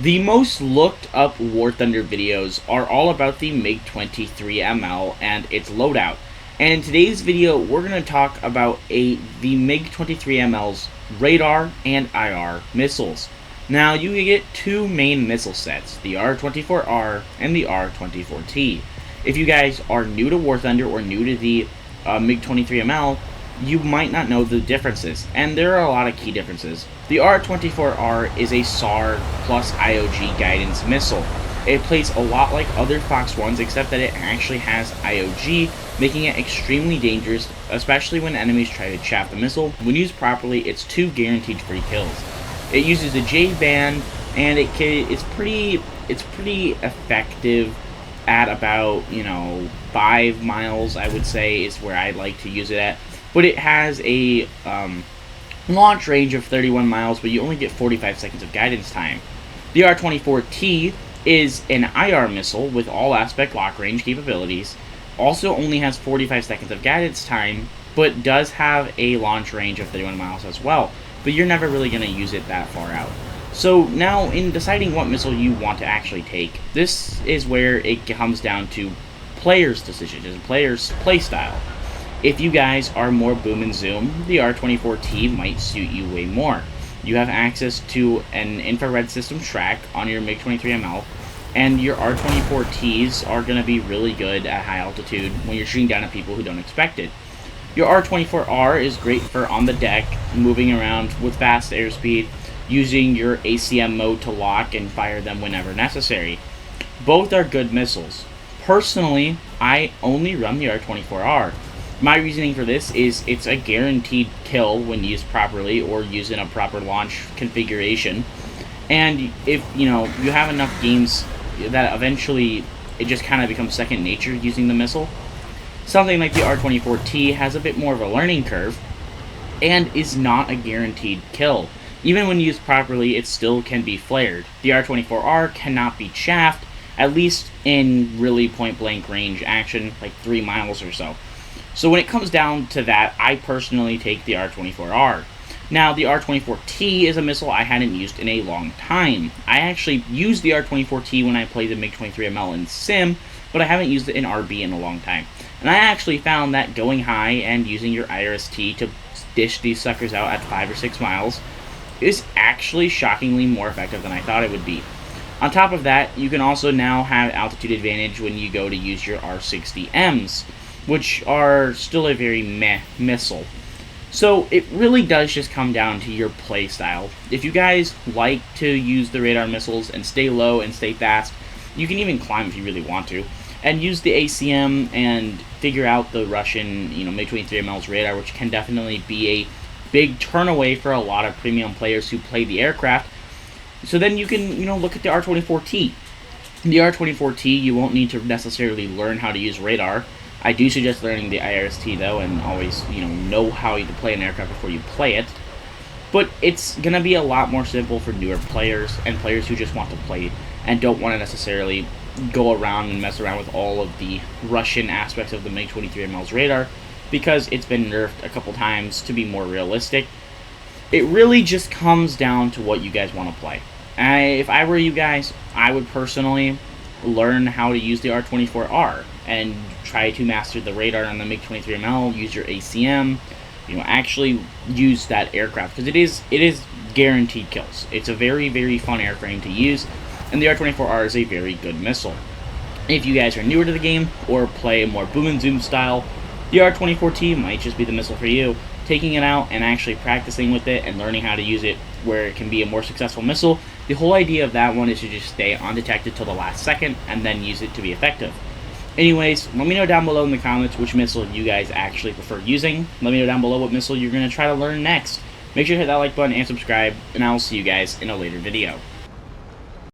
The most looked up warthunder videos are all about the MIG-23ML and its loadout. And in today's video, we're going to talk about the MIG-23ML's radar and IR missiles. Now, you can get two main missile sets, the R-24R and the R-24T. If you guys are new to warthunder or new to the MIG-23ML, you might not know the differences, and there are a lot of key differences. The R-24R is a SARH plus IOG guidance missile. It plays a lot like other Fox 1s, except that it actually has IOG, making it extremely dangerous, especially when enemies try to chaff the missile. When used properly, it's 2 guaranteed free kills. It uses the J-band, and it's pretty effective at about, 5 miles, I would say, is where I like to use it at. But it has a launch range of 31 miles, but you only get 45 seconds of guidance time. The R-24T is an IR missile with all aspect lock range capabilities, also only has 45 seconds of guidance time, but does have a launch range of 31 miles as well, but you're never really going to use it that far out. So now, in deciding what missile you want to actually take, this is where it comes down to players' decisions, and players' playstyle. If you guys are more boom and zoom, the R-24T might suit you way more. You have access to an infrared system track on your MiG-23ML, and your R-24Ts are going to be really good at high altitude when you're shooting down at people who don't expect it. Your R-24R is great for on the deck, moving around with fast airspeed, using your ACM mode to lock and fire them whenever necessary. Both are good missiles. Personally, I only run the R-24R. My reasoning for this is it's a guaranteed kill when used properly or used in a proper launch configuration. And if you have enough games that eventually it just kind of becomes second nature using the missile. Something like the R-24T has a bit more of a learning curve and is not a guaranteed kill. Even when used properly, it still can be flared. The R-24R cannot be chaffed, at least in really point-blank range action, like 3 miles or so. So when it comes down to that, I personally take the R-24R. Now, the R-24T is a missile I hadn't used in a long time. I actually used the R-24T when I played the MiG-23ML in Sim, but I haven't used it in RB in a long time. And I actually found that going high and using your IRST to dish these suckers out at 5 or 6 miles is actually shockingly more effective than I thought it would be. On top of that, you can also now have altitude advantage when you go to use your R-60Ms, which are still a very meh missile. So it really does just come down to your play style. If you guys like to use the radar missiles and stay low and stay fast, you can even climb if you really want to, and use the ACM and figure out the Russian, MiG-23ML's radar, which can definitely be a big turn away for a lot of premium players who play the aircraft. So then you can, look at the R-24T. The R-24T, you won't need to necessarily learn how to use radar. I do suggest learning the IRST though, and always, know how to play an aircraft before you play it. But it's gonna be a lot more simple for newer players and players who just want to play and don't want to necessarily go around and mess around with all of the Russian aspects of the MiG-23ML's radar, because it's been nerfed a couple times to be more realistic. It really just comes down to what you guys want to play. If I were you guys, I would personally learn how to use the R-24R and try to master the radar on the MiG-23ML, use your ACM, actually use that aircraft, because it is guaranteed kills. It's a very, very fun airframe to use, and the R-24R is a very good missile. If you guys are newer to the game or play a more boom and zoom style, the R-24T might just be the missile for you. Taking it out and actually practicing with it and learning how to use it where it can be a more successful missile, the whole idea of that one is to just stay undetected till the last second and then use it to be effective. Anyways, let me know down below in the comments which missile you guys actually prefer using. Let me know down below what missile you're going to try to learn next. Make sure to hit that like button and subscribe, and I will see you guys in a later video.